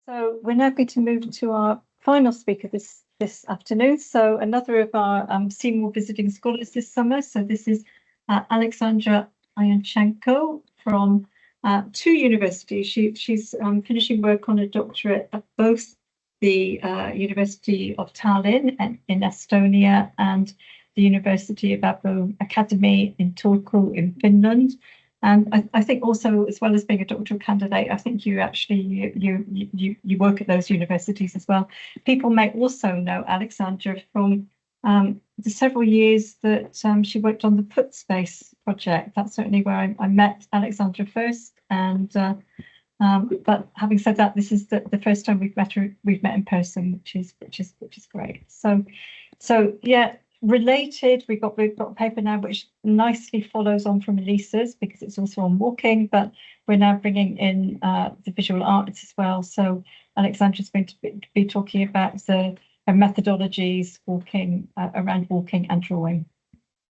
So we're now going to move to our final speaker this afternoon. So another of our Seymour visiting scholars this summer. So this is Aleksandra Ianchenko from two universities. She's finishing work on a doctorate at both the University of Tallinn in Estonia and the University of Aapo Academy in Turku in Finland. And I think also, as well as being a doctoral candidate, I think you actually you work at those universities as well. People may also know Aleksandra from the several years that she worked on the Put Space project. That's certainly where I met Aleksandra first. And but having said that, this is the first time we've met in person, which is great. So yeah. Related, we've got a paper now which nicely follows on from Elisa's because it's also on walking, but we're now bringing in the visual arts as well. So Aleksandra's going to be talking about her methodologies around walking and drawing.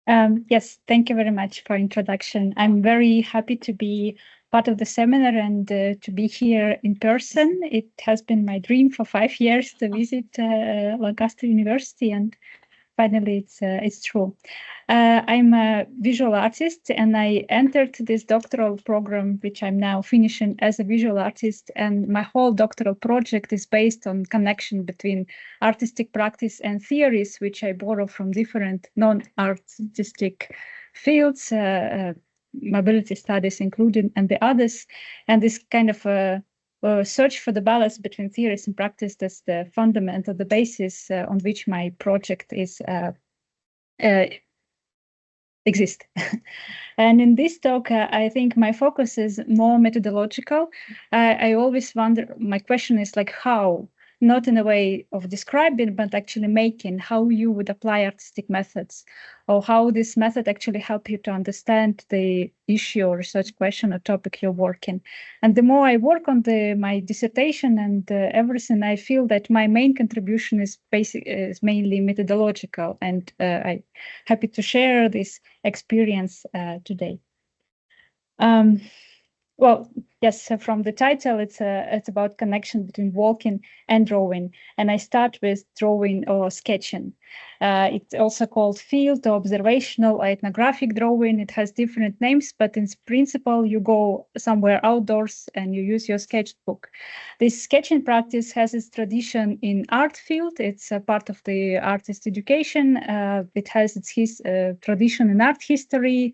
Yes, thank you very much for introduction. I'm very happy to be part of the seminar and to be here in person. It has been my dream for 5 years to visit Lancaster University, and finally, it's true. I'm a visual artist, and I entered this doctoral program, which I'm now finishing as a visual artist. And my whole doctoral project is based on connection between artistic practice and theories, which I borrow from different non-artistic fields, mobility studies included, and the others. And this kind of search for the balance between theories and practice, that's the fundamental, the basis on which my project is exist. And in this talk, I think my focus is more methodological. I always wonder, my question is like how, not in a way of describing, but actually making how you would apply artistic methods, or how this method actually help you to understand the issue or research question or topic you're working. And the more I work on my dissertation and everything, I feel that my main contribution is mainly methodological, and I'm happy to share this experience today. Well, yes, from the title, it's about connection between walking and drawing. And I start with drawing or sketching. It's also called field or observational or ethnographic drawing. It has different names, but in principle, you go somewhere outdoors and you use your sketchbook. This sketching practice has its tradition in art field. It's a part of the artist education. It has its tradition in art history.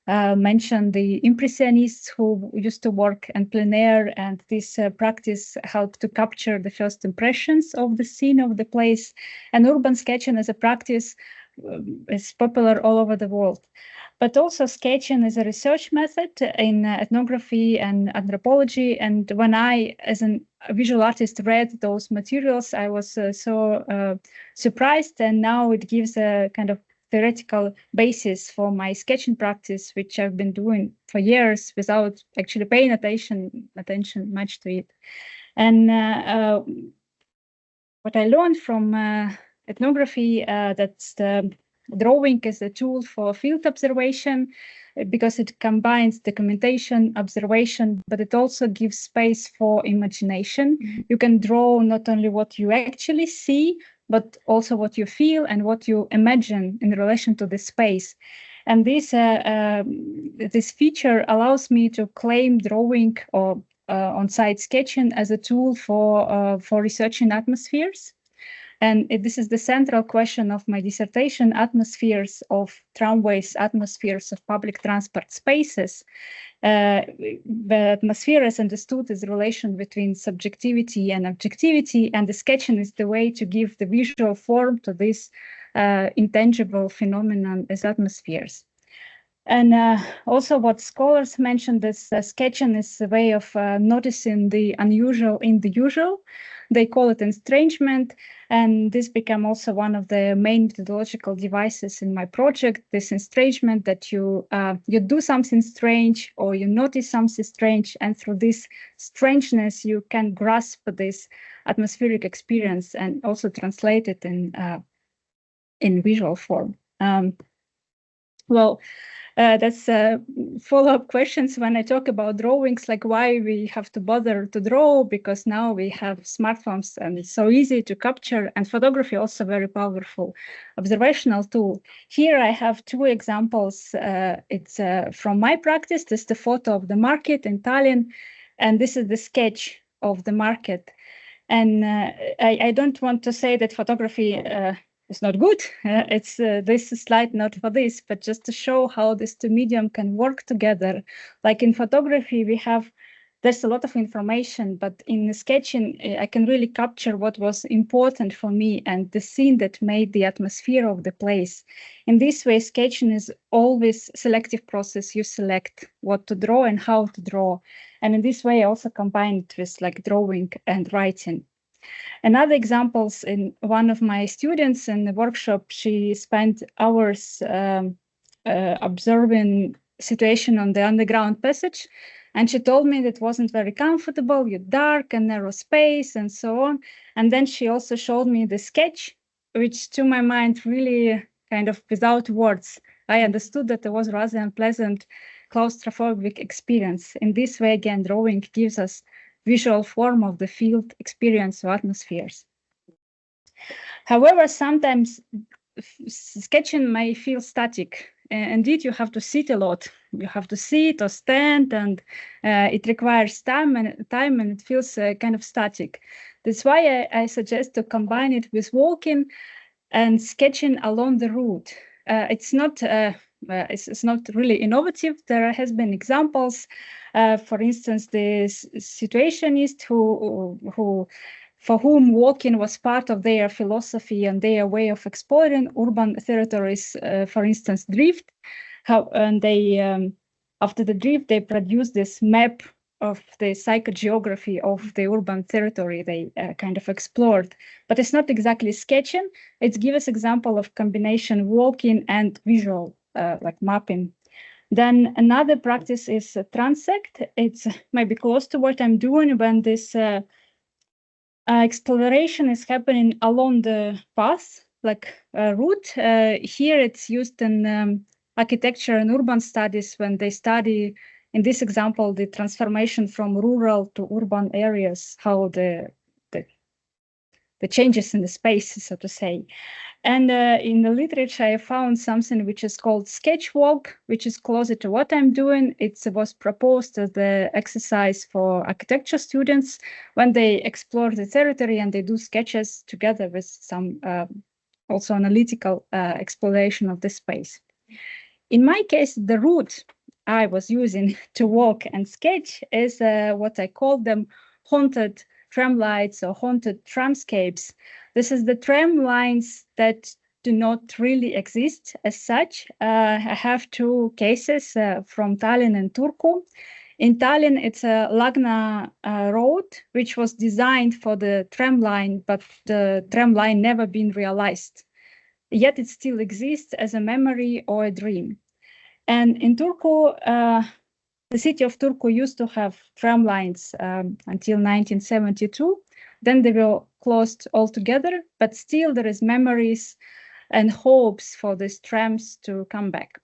Mentioned the Impressionists who used to work in plein air, and this practice helped to capture the first impressions of the scene of the place. And urban sketching as a practice is popular all over the world. But also sketching is a research method in ethnography and anthropology. And when I, as a visual artist, read those materials, I was so surprised. And now it gives a kind of theoretical basis for my sketching practice, which I've been doing for years without actually paying attention much to it. And what I learned from ethnography, that's the drawing is a tool for field observation, because it combines documentation, observation, but it also gives space for imagination. You can draw not only what you actually see, but also what you feel and what you imagine in relation to the space. And this feature allows me to claim drawing or on-site sketching as a tool for researching atmospheres. And this is the central question of my dissertation: atmospheres of tramways, atmospheres of public transport spaces. The atmosphere is understood as a relation between subjectivity and objectivity, and the sketching is the way to give the visual form to this intangible phenomenon as atmospheres. And also what scholars mentioned is sketching is a way of noticing the unusual in the usual. They call it estrangement, and this became also one of the main methodological devices in my project, this estrangement, that you do something strange or you notice something strange, and through this strangeness you can grasp this atmospheric experience and also translate it in visual form. Well, That's follow-up questions when I talk about drawings, like why we have to bother to draw, because now we have smartphones and it's so easy to capture, and photography also very powerful observational tool. Here I have two examples. It's from my practice. This is the photo of the market in Tallinn, and this is the sketch of the market. And I don't want to say that photography is not good. It's this slide not for this, but just to show how these two medium can work together. Like in photography, there's a lot of information, but in sketching, I can really capture what was important for me and the scene that made the atmosphere of the place. In this way, sketching is always selective process. You select what to draw and how to draw. And in this way, I also combine it with like drawing and writing. Another examples, in one of my students in the workshop, she spent hours observing situation on the underground passage. And she told me that it wasn't very comfortable, with dark and narrow space and so on. And then she also showed me the sketch, which to my mind really kind of without words, I understood that it was rather unpleasant claustrophobic experience. In this way, again, drawing gives us visual form of the field experience or atmospheres. However, sometimes sketching may feel static. Indeed, you have to sit a lot. You have to sit or stand, and it requires time, and it feels kind of static. That's why I suggest to combine it with walking and sketching along the route. It's not really innovative. There has been examples. For instance, the situationist for whom walking was part of their philosophy and their way of exploring urban territories, for instance, drift. And they, after the drift, they produced this map of the psychogeography of the urban territory they kind of explored. But it's not exactly sketching. It gives us example of combination walking and visual, like mapping. Then another practice is transect. It's maybe close to what I'm doing when this exploration is happening along the path, like a route. Here it's used in architecture and urban studies when they study, in this example, the transformation from rural to urban areas, how the changes in the space, so to say. And in the literature, I found something which is called sketch walk, which is closer to what I'm doing. It was proposed as the exercise for architecture students when they explore the territory and they do sketches together with some also analytical exploration of the space. In my case, the route I was using to walk and sketch is what I call them haunted tram lights or haunted tramscapes. This is the tram lines that do not really exist as such. I have two cases from Tallinn and Turku. In Tallinn, it's a Lagna road, which was designed for the tram line, but the tram line never been realized. Yet it still exists as a memory or a dream. And in Turku, the city of Turku used to have tram lines until 1972. Then they were closed altogether, but still there is memories and hopes for these trams to come back.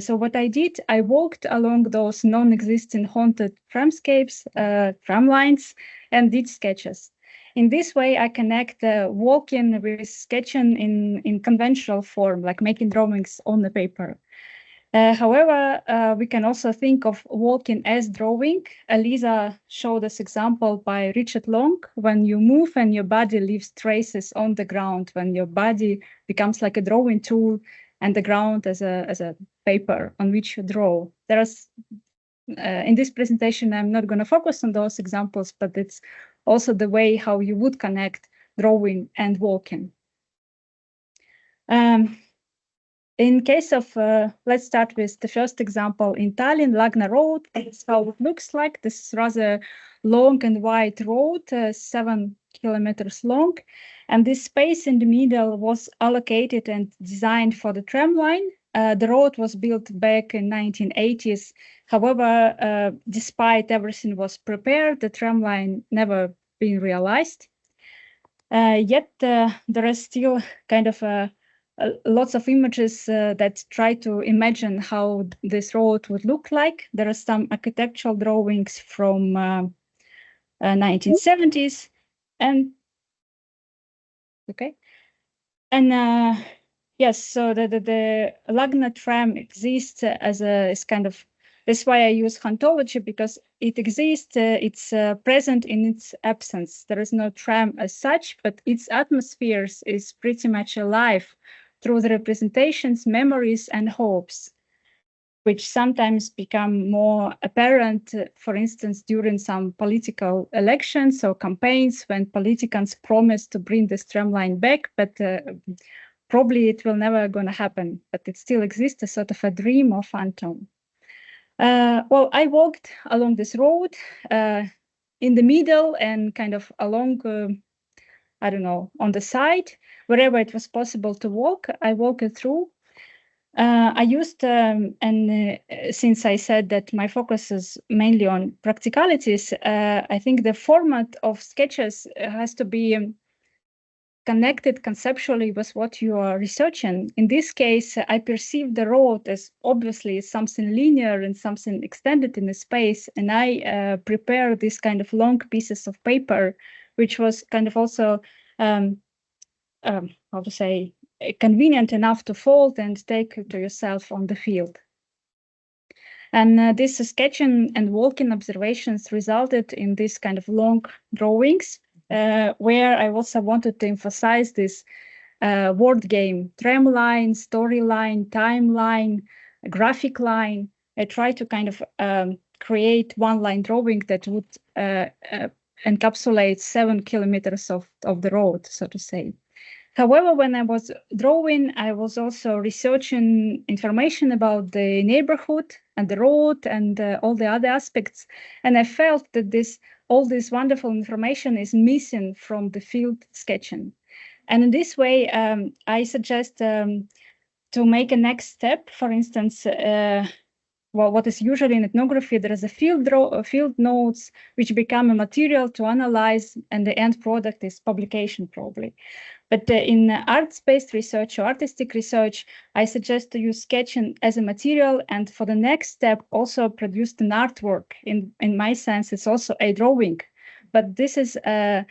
So what I did, I walked along those non-existing haunted tramscapes, tram lines, and did sketches. In this way, I connect walking with sketching in conventional form, like making drawings on the paper. However, we can also think of walking as drawing. Elisa showed us example by Richard Long, when you move and your body leaves traces on the ground, when your body becomes like a drawing tool and the ground as a paper on which you draw. There's in this presentation, I'm not going to focus on those examples, but it's also the way how you would connect drawing and walking. In case of, let's start with the first example in Tallinn, Lagna Road. That's how it looks like. This is rather long and wide road, 7 kilometers long. And this space in the middle was allocated and designed for the tram line. The road was built back in 1980s. However, despite everything was prepared, the tram line never been realized. Yet there is still kind of a lots of images that try to imagine how this road would look like. There are some architectural drawings from 1970s, and yes, so the Lagna tram exists as kind of, that's why I use hauntology, because it exists, it's present in its absence. There is no tram as such, but its atmospheres is pretty much alive through the representations, memories, and hopes, which sometimes become more apparent, for instance, during some political elections or campaigns when politicians promise to bring this tramline back, but probably it will never going to happen, but it still exists, a sort of a dream or phantom. Well, I walked along this road in the middle and kind of along, I don't know, on the side, wherever it was possible to walk, I walked it through. I used, since I said that my focus is mainly on practicalities, I think the format of sketches has to be connected conceptually with what you are researching. In this case, I perceive the road as obviously something linear and something extended in the space, and I prepare this kind of long pieces of paper, which was kind of also, how to say, convenient enough to fold and take to yourself on the field. And this sketching and walking observations resulted in this kind of long drawings, where I also wanted to emphasize this word game, tram line, storyline, timeline, graphic line. I try to kind of create one-line drawing that would encapsulate 7 kilometers of the road, so to say. However, when I was drawing, I was also researching information about the neighborhood and the road and all the other aspects. And I felt that all this wonderful information is missing from the field sketching. And in this way, I suggest to make a next step. For instance, well, what is usually in ethnography, there is a field notes which become a material to analyze, and the end product is publication probably. But in arts-based research or artistic research, I suggest to use sketching as a material, and for the next step, also produce an artwork. In my sense, it's also a drawing. But this is, I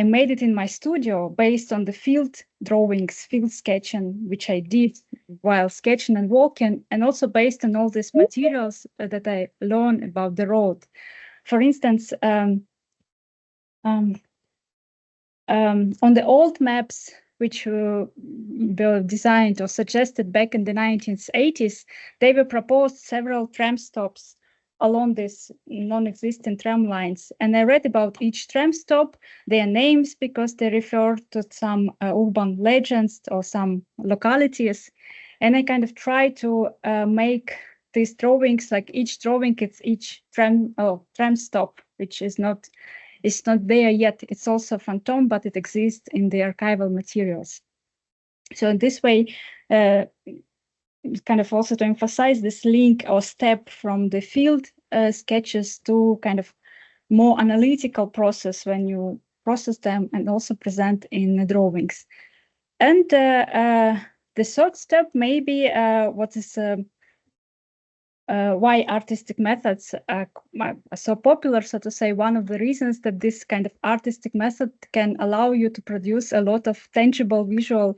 made it in my studio based on the field drawings, field sketching, which I did while sketching and walking, and also based on all these materials that I learned about the road. For instance, on the old maps, which were designed or suggested back in the 1980s, they were proposed several tram stops along these non-existent tram lines. And I read about each tram stop, their names, because they refer to some urban legends or some localities. And I kind of try to make these drawings, like each drawing, it's each tram stop, which is not there yet. It's also phantom, but it exists in the archival materials. So in this way, kind of also to emphasize this link or step from the field sketches to kind of more analytical process when you process them and also present in the drawings. And the third step may be what is why artistic methods are so popular, so to say. One of the reasons that this kind of artistic method can allow you to produce a lot of tangible visual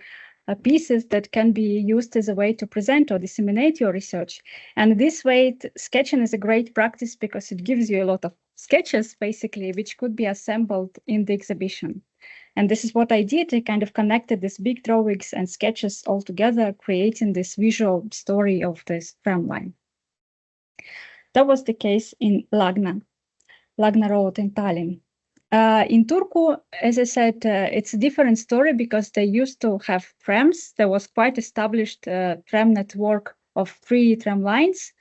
pieces that can be used as a way to present or disseminate your research. And this way, sketching is a great practice because it gives you a lot of sketches, basically, which could be assembled in the exhibition. And this is what I did. I kind of connected these big drawings and sketches all together, creating this visual story of this tram line. That was the case in Lagna Road in Tallinn. In Turku, as I said, it's a different story because they used to have trams. There was quite established tram network of 3 tram lines.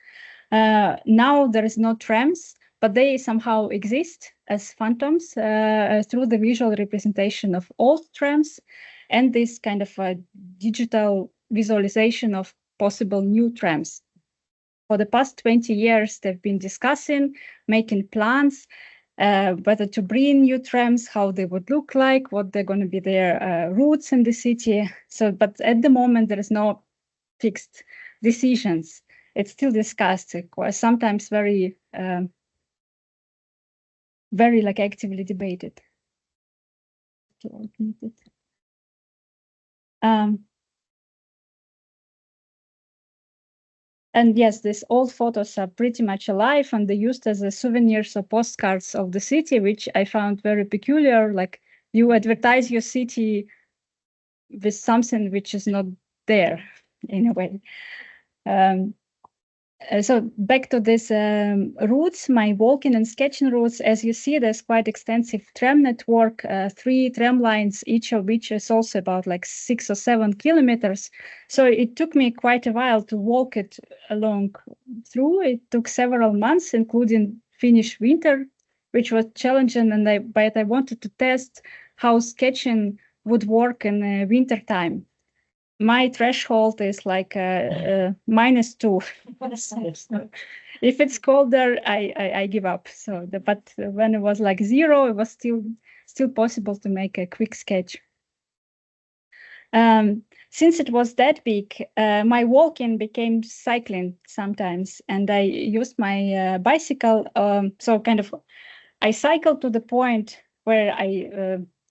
Now there is no trams, but they somehow exist as phantoms through the visual representation of old trams and this kind of a digital visualization of possible new trams. For the past 20 years, they've been discussing, making plans, whether to bring new trams, how they would look like, what they're going to be their routes in the city. So, but at the moment, there is no fixed decisions. It's still discussed, sometimes very, very like actively debated. And yes, these old photos are pretty much alive, and they're used as a souvenirs or postcards of the city, which I found very peculiar. Like you advertise your city with something which is not there in a way. So back to this routes, my walking and sketching routes, as you see, there's quite extensive tram network, 3 tram lines, each of which is also about like 6 or 7 kilometers. So it took me quite a while to walk it along through. It took several months, including Finnish winter, which was challenging, but I wanted to test how sketching would work in winter time. My threshold is like -2. If it's colder, I give up. So, but when it was like 0, it was still possible to make a quick sketch. Since it was that big, my walking became cycling sometimes, and I used my bicycle. So kind of, I cycled to the point where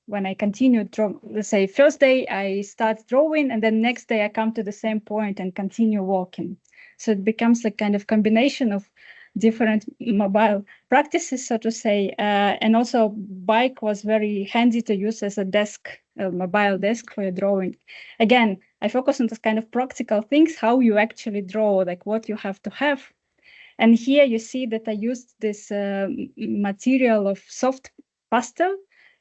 when I continued, let's say first day I start drawing, and then next day I come to the same point and continue walking. So it becomes a kind of combination of different mobile practices, so to say. And also bike was very handy to use as a desk, a mobile desk for drawing. Again, I focus on this kind of practical things, how you actually draw, like what you have to have. And here you see that I used this material of soft pastel.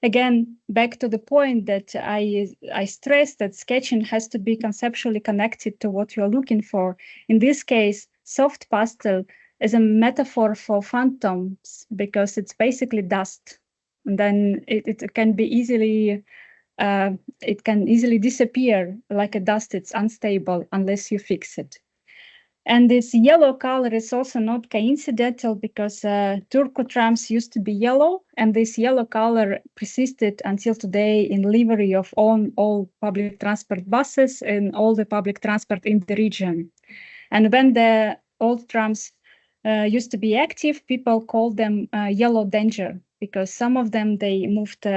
Again, back to the point that I stress that sketching has to be conceptually connected to what you're looking for. In this case, soft pastel is a metaphor for phantoms because it's basically dust. And then it can be easily, it can easily disappear like a dust. It's unstable unless you fix it. And this yellow color is also not coincidental because Turku trams used to be yellow, and this yellow color persisted until today in livery of all public transport buses and all the public transport in the region. And when the old trams used to be active, people called them yellow danger because some of them, they moved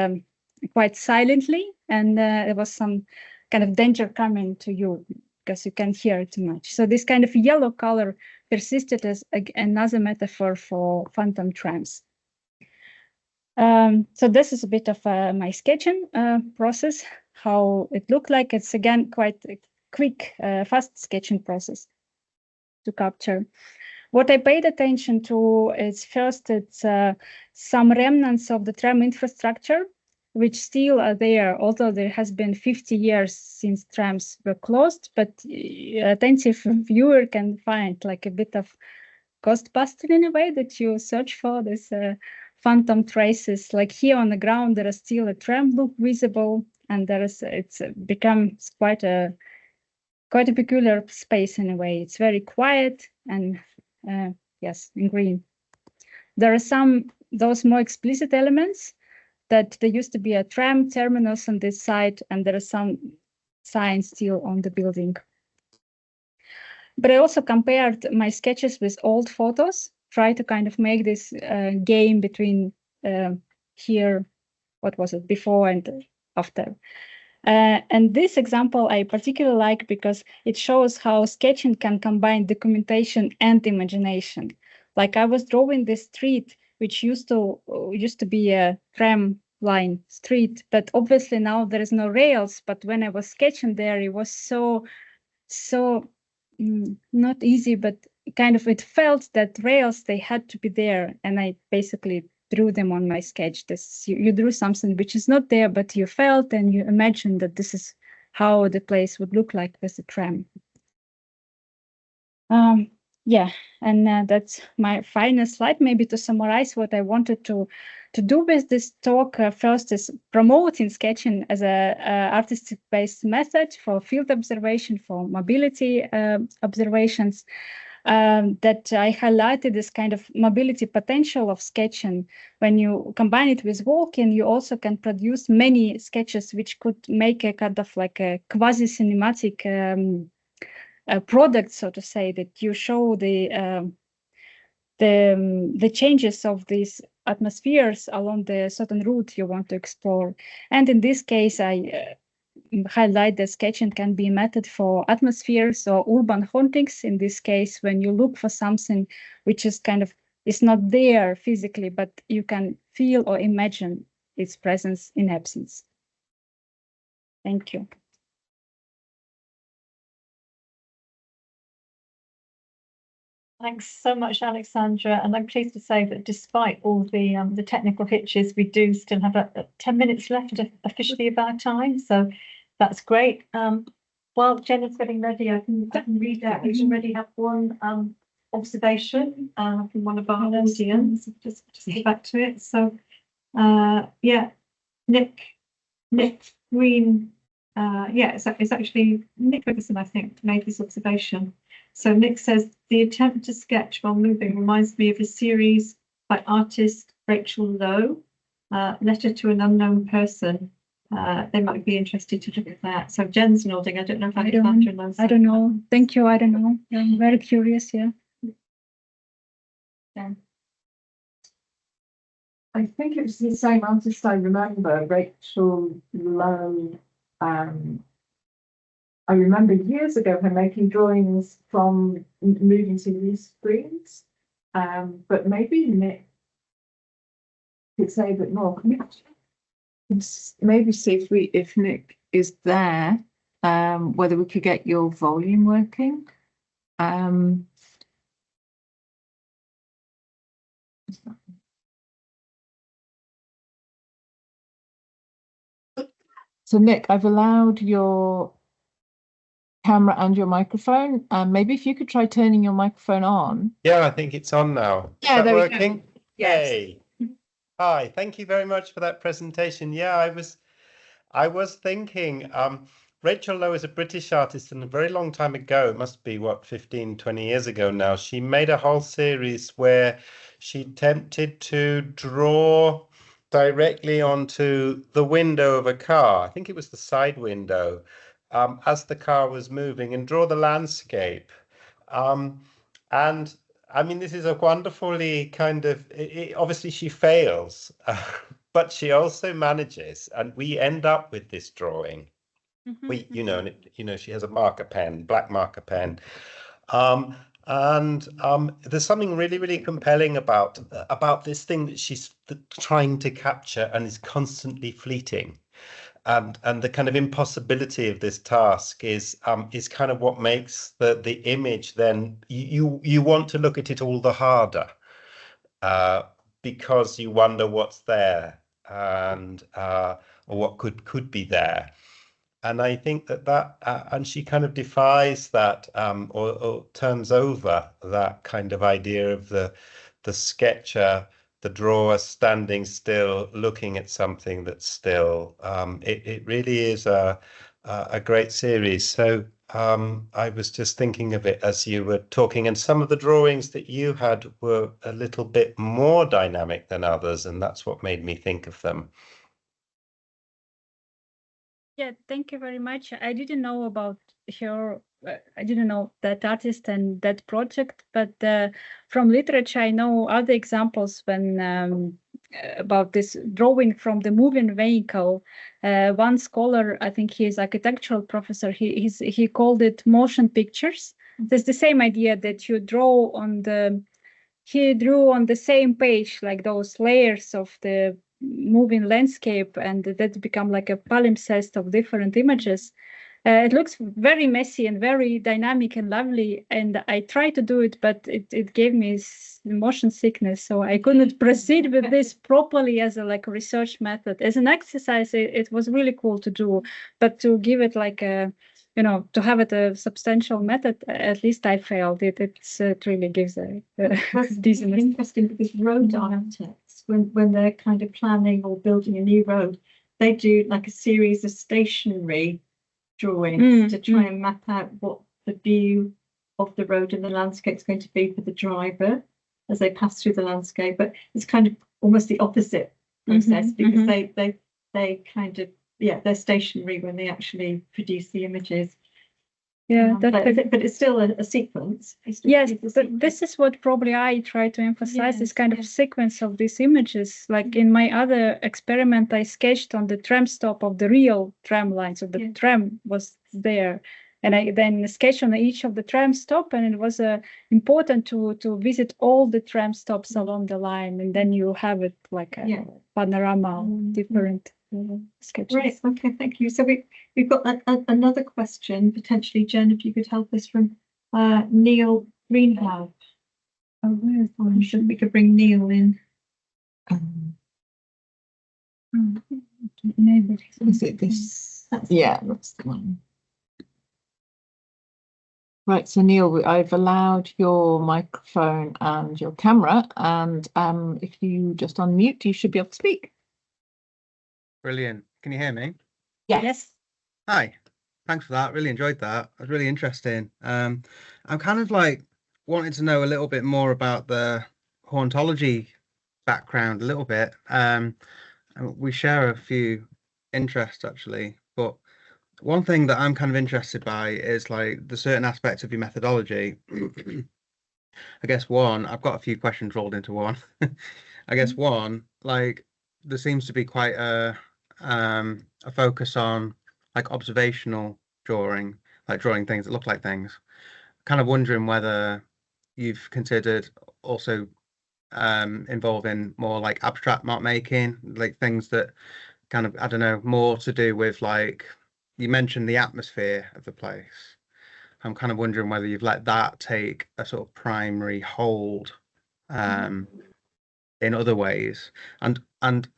quite silently, and there was some kind of danger coming to you, because you can't hear it too much. So this kind of yellow color persisted as another metaphor for phantom trams. So this is a bit of my sketching process, how it looked like. It's again quite a quick, fast sketching process to capture. What I paid attention to is first, it's some remnants of the tram infrastructure, which still are there, although there has been 50 years since trams were closed, but attentive viewer can find like a bit of ghost busting in a way that you search for this phantom traces. Like here on the ground, there is still a tram loop visible, and it's become quite a peculiar space in a way. It's very quiet and yes, in green. There are those more explicit elements, that there used to be a tram terminus on this side, and there are some signs still on the building. But I also compared my sketches with old photos, try to kind of make this game between here, what was it, before and after. And this example I particularly like because it shows how sketching can combine documentation and imagination. Like I was drawing this street, which used to be a tram line street, but obviously now there is no rails. But when I was sketching there, it was so not easy, but kind of it felt that rails, they had to be there, and I basically drew them on my sketch. You drew something which is not there, but you felt and you imagined that this is how the place would look like with the tram. Yeah, and that's my final slide. Maybe to summarize what I wanted to do with this talk, first is promoting sketching as a artistic-based method for field observation, for mobility observations. that I highlighted this kind of mobility potential of sketching. When you combine it with walking, you also can produce many sketches which could make a kind of like a quasi-cinematic product, so to say, that you show the changes of these atmospheres along the certain route you want to explore. And in this case, I highlight that sketching can be a method for atmospheres or urban hauntings. In this case, when you look for something which is kind of is not there physically, but you can feel or imagine its presence in absence. Thank you. Thanks so much, Aleksandra. And I'm pleased to say that despite all the technical hitches, we do still have 10 minutes left officially of our time. So that's great. While Jenna's getting ready, I can read out. We already have one observation from one of our audience. Just go back to it. So yeah, Nick Green. Yeah, it's actually Nick Ferguson, I think, made this observation. So Nick says, the attempt to sketch while moving reminds me of a series by artist Rachel Lowe, Letter to an Unknown Person. They might be interested to look at that. So Jen's nodding. I don't know if Aleksandra knows. I don't know. Thank you. I don't know. I'm very curious. Yeah. I think it was the same artist I remember, Rachel Lowe. I remember years ago her making drawings from moving to new screens, but maybe Nick could say a bit more. Maybe see if Nick is there, whether we could get your volume working. So Nick, I've allowed your camera and your microphone. Maybe if you could try turning your microphone on. Yeah, I think it's on now. Yeah, Is that there we working? go. Yes. Yay. Hi, thank you very much for that presentation. Yeah, I was thinking, Rachel Lowe is a British artist, and a very long time ago, it must be what, 15, 20 years ago now, she made a whole series where she attempted to draw directly onto the window of a car. I think it was the side window, as the car was moving, and draw the landscape. And I mean, this is a wonderfully kind of, obviously she fails, but she also manages, and we end up with this drawing. She has a marker pen, black marker pen. There's something really, really compelling about this thing that she's trying to capture and is constantly fleeting. And the kind of impossibility of this task is kind of what makes the image then you want to look at it all the harder, because you wonder what's there and or what could be there. And I think that and she kind of defies that, or turns over that kind of idea of the sketcher, the drawer standing still, looking at something that's still. It really is a great series. So I was just thinking of it as you were talking, and some of the drawings that you had were a little bit more dynamic than others, and that's what made me think of them. Yeah, thank you very much. I didn't know about her. I didn't know that artist and that project, but from literature, I know other examples when about this drawing from the moving vehicle. One scholar, I think he is architectural professor, he called it motion pictures. There's the same idea that you draw on he drew on the same page, like those layers of the moving landscape, and that become like a palimpsest of different images. It looks very messy and very dynamic and lovely, and I tried to do it, but it gave me motion sickness, so I couldn't proceed with this properly as a research method. As an exercise, it was really cool to do, but to give it like a, to have it a substantial method, at least I failed. It really gives a dizziness. Interesting, because road architects, when they're kind of planning or building a new road, they do like a series of stationary drawings to try and map out what the view of the road and the landscape's going to be for the driver as they pass through the landscape. But it's kind of almost the opposite process because they kind of, they're stationary when they actually produce the images. Yeah, but it's still a sequence. Yes, but this is what probably I try to emphasize, this kind of sequence of these images. Like in my other experiment, I sketched on the tram stop of the real tram line. So the tram was there. And I then sketched on each of the tram stop, and it was important to visit all the tram stops along the line. And then you have it like a panorama of different sketches. Right, okay, thank you. So we've got another question, potentially, Jen, if you could help us from Neil Greenhouse. Oh, where is one? Should we could bring Neil in? Is it this? That's the one. Right, so Neil, I've allowed your microphone and your camera, and if you just unmute, you should be able to speak. Brilliant. Can you hear me? Yes. Hi. Thanks for that. Really enjoyed that. It was really interesting. I'm kind of like wanting to know a little bit more about the hauntology background a little bit. We share a few interests actually, but one thing that I'm kind of interested by is like the certain aspects of your methodology. I guess I've got a few questions rolled into one. I guess one, like there seems to be quite a focus on like observational drawing, like drawing things that look like things. Kind of wondering whether you've considered also involving more like abstract mark making, like things that kind of, I don't know, more to do with like, you mentioned the atmosphere of the place. I'm kind of wondering whether you've let that take a sort of primary hold in other ways. And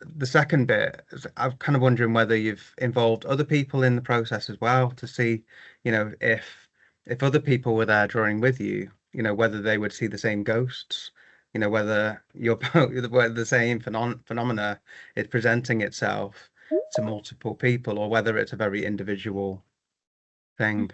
the second bit is I'm kind of wondering whether you've involved other people in the process as well to see, you know, if other people were there drawing with you, you know, whether they would see the same ghosts, you know, whether whether the same phenomena is presenting itself to multiple people, or whether it's a very individual thing.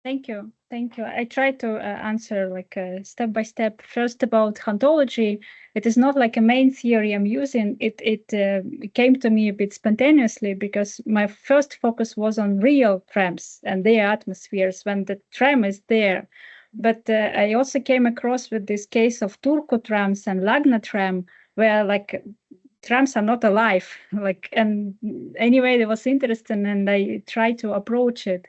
Thank you. I try to answer like step by step. First, about hauntology, it is not like a main theory I'm using. It came to me a bit spontaneously because my first focus was on real trams and their atmospheres when the tram is there. But I also came across with this case of Turku trams and Lagna tram, where like trams are not alive. Like, and anyway, it was interesting, and I tried to approach it.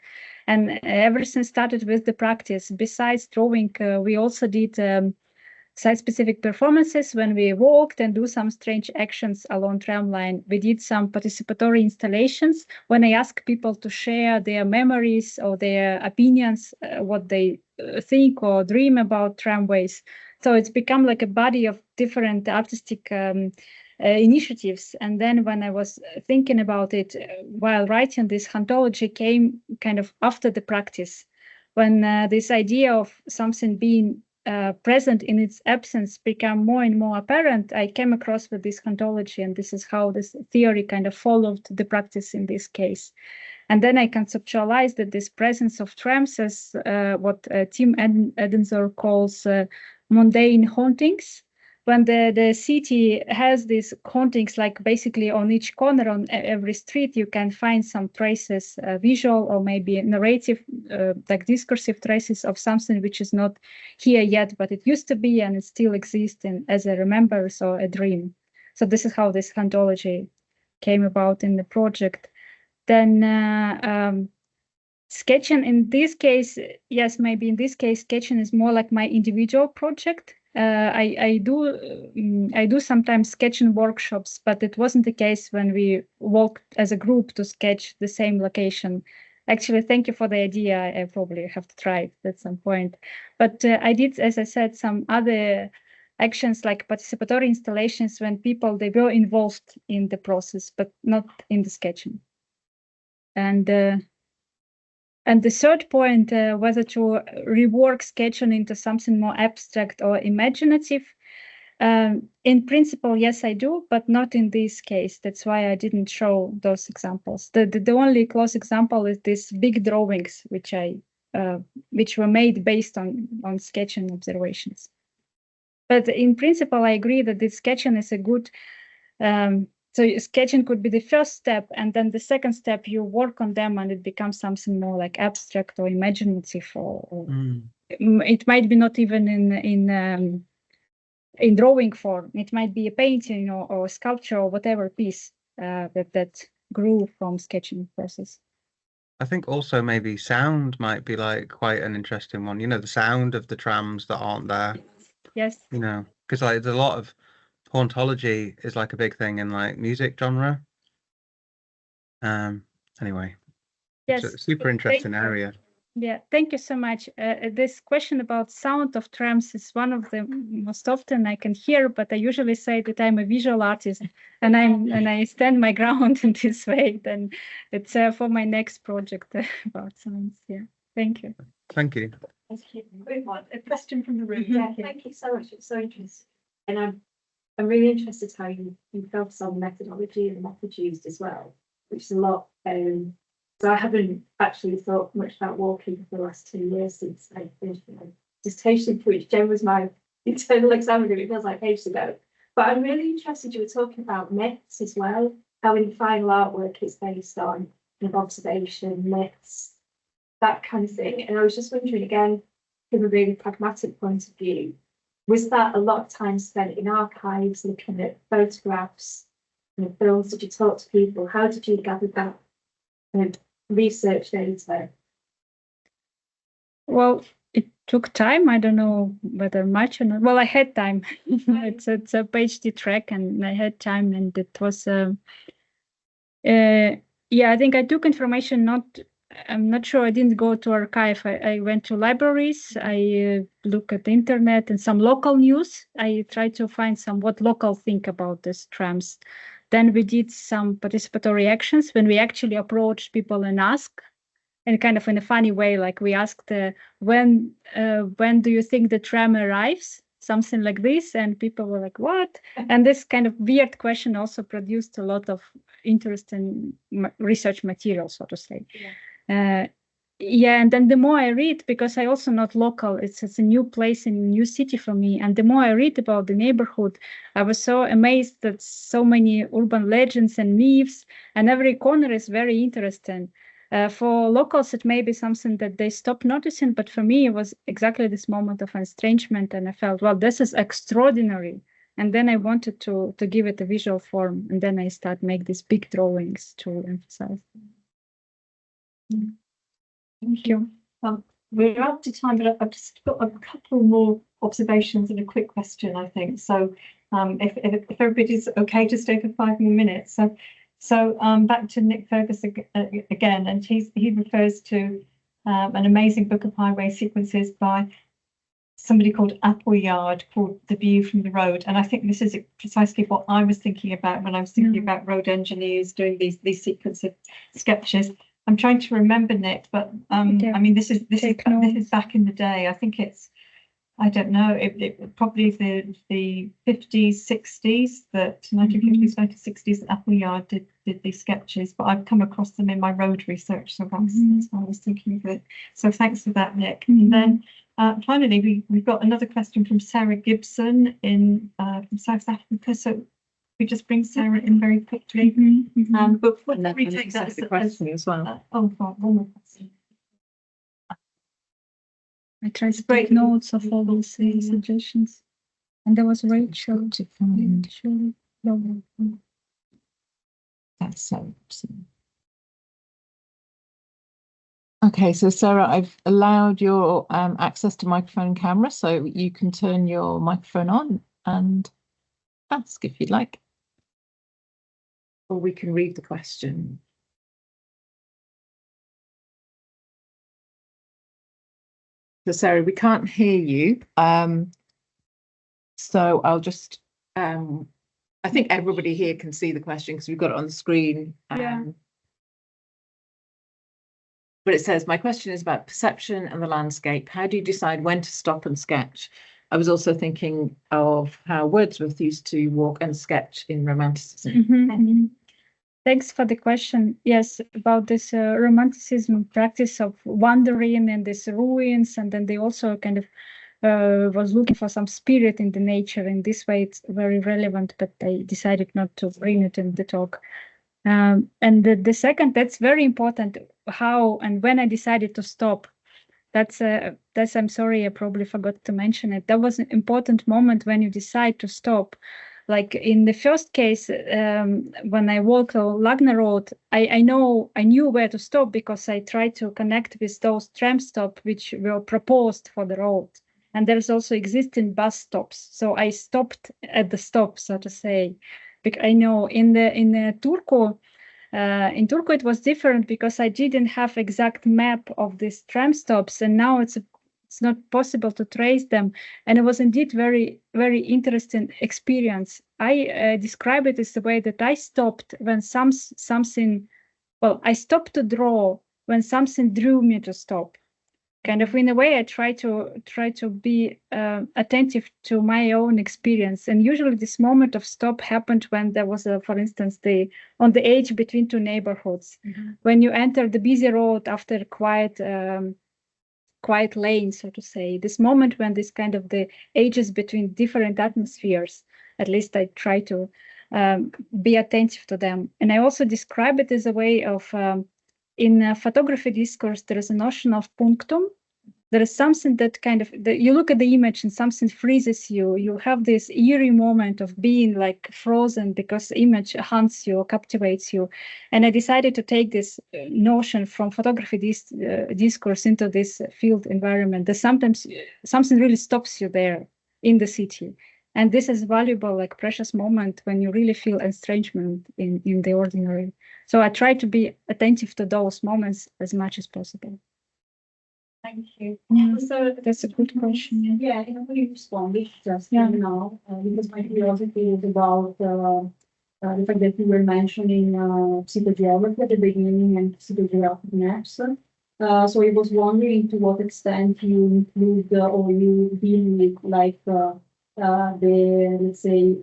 And everything started with the practice. Besides drawing, we also did site-specific performances when we walked and do some strange actions along tramline. We did some participatory installations when I asked people to share their memories or their opinions, what they think or dream about tramways. So it's become like a body of different artistic initiatives. And then when I was thinking about it while writing this hauntology came kind of after the practice, when this idea of something being present in its absence became more and more apparent, I came across with this hauntology, and this is how this theory kind of followed the practice in this case. And then I conceptualized that this presence of trams as what Tim Edensor calls mundane hauntings. When the city has these hauntings, like basically on each corner, on every street, you can find some traces, visual or maybe narrative, like discursive traces of something which is not here yet, but it used to be and it still exists as a remembrance or a dream. So this is how this hauntology came about in the project. Then sketching in this case, yes, maybe in this case, sketching is more like my individual project. I do sometimes sketching workshops, but it wasn't the case when we walked as a group to sketch the same location. Actually, thank you for the idea. I probably have to try it at some point. But I did, as I said, some other actions like participatory installations when people, they were involved in the process, but not in the sketching. And the third point, whether to rework sketching into something more abstract or imaginative. In principle, yes, I do, but not in this case. That's why I didn't show those examples. The only close example is these big drawings, which I which were made based on sketching observations. But in principle, I agree that this sketching is a good. So sketching could be the first step, and then the second step you work on them, and it becomes something more like abstract or imaginative, or it might be not even in drawing form. It might be a painting or sculpture or whatever piece that grew from sketching process. I think also maybe sound might be like quite an interesting one. You know, the sound of the trams that aren't there. Yes. You know, because like there's a lot of hauntology is like a big thing in like music genre. Anyway, yes, it's a super interesting area. Yeah, thank you so much. This question about sound of trams is one of the most often I can hear, but I usually say that I'm a visual artist and I stand my ground in this way. Then it's for my next project about sounds. Yeah, thank you. Thank you. Thank you. A question from the room. Yeah, thank you so much. It's so interesting. And I'm really interested how you focus on methodology and methods used as well, which is a lot. So I haven't actually thought much about walking for the last 2 years since I finished my dissertation, which Jen was my internal examiner. It feels like ages ago. But I'm really interested, you were talking about myths as well, how in final artwork it's based on kind of observation, myths, that kind of thing. And I was just wondering, again, from a really pragmatic point of view, was that a lot of time spent in archives looking at photographs and films? Did you talk to people? How did you gather that research data? Well, it took time. I don't know whether much or not. Well, I had time. It's a PhD track, and I had time, and it was. Yeah, I think I took information. I'm not sure. I didn't go to archive. I went to libraries. I look at the internet and some local news. I tried to find what local think about these trams. Then we did some participatory actions when we actually approached people and asked, and kind of in a funny way, like we asked, when do you think the tram arrives? Something like this, and people were like, what? And this kind of weird question also produced a lot of interesting research material, so to say. Yeah, and then the more I read, because I also not local, it's a new place and a new city for me. And the more I read about the neighborhood, I was so amazed that so many urban legends and myths, and every corner is very interesting. For locals, it may be something that they stop noticing, but for me, it was exactly this moment of estrangement, and I felt, well, this is extraordinary. And then I wanted to give it a visual form, and then I start make these big drawings to emphasize. Thank you. We're up to time, but I've just got a couple more observations and a quick question, I think. So if everybody's okay to stay for 5 more minutes. So back to Nick Fergus again, and he refers to an amazing book of highway sequences by somebody called Appleyard, called The View from the Road. And I think this is precisely what I was thinking about when I was thinking about road engineers doing these sequence of sketches. I'm trying to remember, Nick, but I mean, this is back in the day. I think it's, I don't know, it probably the 50s, 60s, that 1950s, 1960s that Appleyard did these sketches, but I've come across them in my road research, so that's why I was thinking of it. So thanks for that, Nick. And then finally, we've got another question from Sarah Gibson from South Africa. So we just bring Sarah in very quickly. But before we take that as a question as well. One more question. I tried to take notes of all these suggestions. And there was Rachel. That's so awesome. Okay, so Sarah, I've allowed your access to microphone and camera, so you can turn your microphone on and ask if you'd like. Or we can read the question. So Sarah, we can't hear you. So I'll just, I think everybody here can see the question because we've got it on the screen. Yeah. But it says, my question is about perception and the landscape. How do you decide when to stop and sketch? I was also thinking of how Wordsworth used to walk and sketch in Romanticism. Thanks for the question. Yes, about this romanticism practice of wandering in these ruins, and then they also kind of was looking for some spirit in the nature. In this way, it's very relevant, but I decided not to bring it in the talk. And the second, that's very important, how and when I decided to stop. That's I'm sorry, I probably forgot to mention it. That was an important moment when you decide to stop. Like in the first case, when I walked on Lagna Road, I knew where to stop because I tried to connect with those tram stops which were proposed for the road. And there's also existing bus stops. So I stopped at the stop, so to say. Because I know in Turku, it was different because I didn't have exact map of these tram stops, and now it's not possible to trace them. And it was indeed very, very interesting experience. I describe it as the way that I stopped when something. Well, I stopped to draw when something drew me to stop. Kind of in a way, I try to be attentive to my own experience. And usually, this moment of stop happened when there was, for instance, on the edge between two neighborhoods, when you enter the busy road after quiet lane, so to say. This moment when this kind of the edges between different atmospheres. At least I try to be attentive to them. And I also describe it as a way of. In photography discourse, there is a notion of punctum. There is something that kind of, you look at the image and something freezes you. You have this eerie moment of being like frozen because the image haunts you or captivates you. And I decided to take this notion from photography discourse into this field environment. That sometimes something really stops you there in the city. And this is valuable, like precious moment when you really feel estrangement in the ordinary. So I try to be attentive to those moments as much as possible. Thank you. So that's a good question. Yeah, I really responded just Yeah. now because my curiosity is about the fact that you were mentioning psychogeography at the beginning and psychogeographic maps. So I was wondering to what extent you include or you deal with like the, let's say,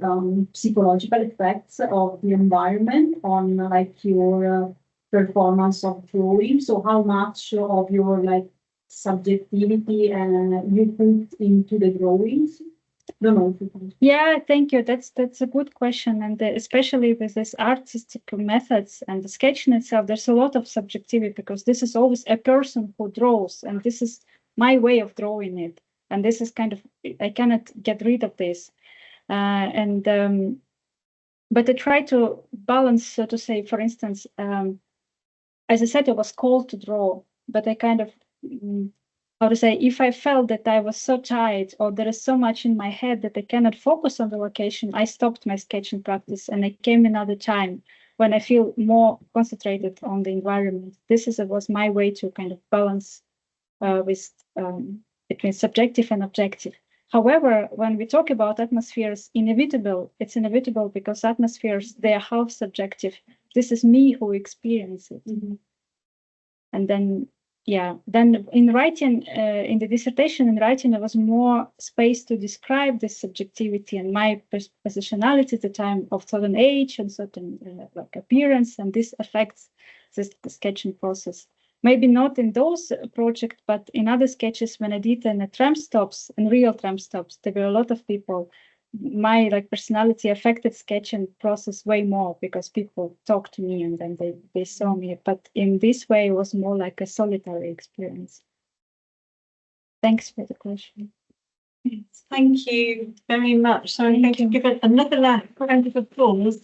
psychological effects of the environment on like your performance of drawing. So how much of your like subjectivity you put into the drawings? Don't know if you can. Yeah, thank you. That's a good question, and especially with this artistic methods and the sketching itself, there's a lot of subjectivity because this is always a person who draws, and this is my way of drawing it, and this is kind of I cannot get rid of this, but I try to balance, so to say. For instance, as I said, I was called to draw, but I kind of how to say, if I felt that I was so tired or there is so much in my head that I cannot focus on the location, I stopped my sketching practice and I came another time when I feel more concentrated on the environment. This was my way to kind of balance between subjective and objective. However, when we talk about atmospheres, it's inevitable because atmospheres, they are half subjective. This is me who experience it. And then in writing, in the dissertation in writing, there was more space to describe this subjectivity and my positionality at the time of certain age and certain like appearance, and this affects the sketching process. Maybe not in those projects, but in other sketches when I did in tram stops, in real tram stops, there were a lot of people. My like personality affected sketching process way more because people talked to me and then they saw me. But in this way, it was more like a solitary experience. Thanks for the question. Thank you very much. So I'm going to give it another round of applause.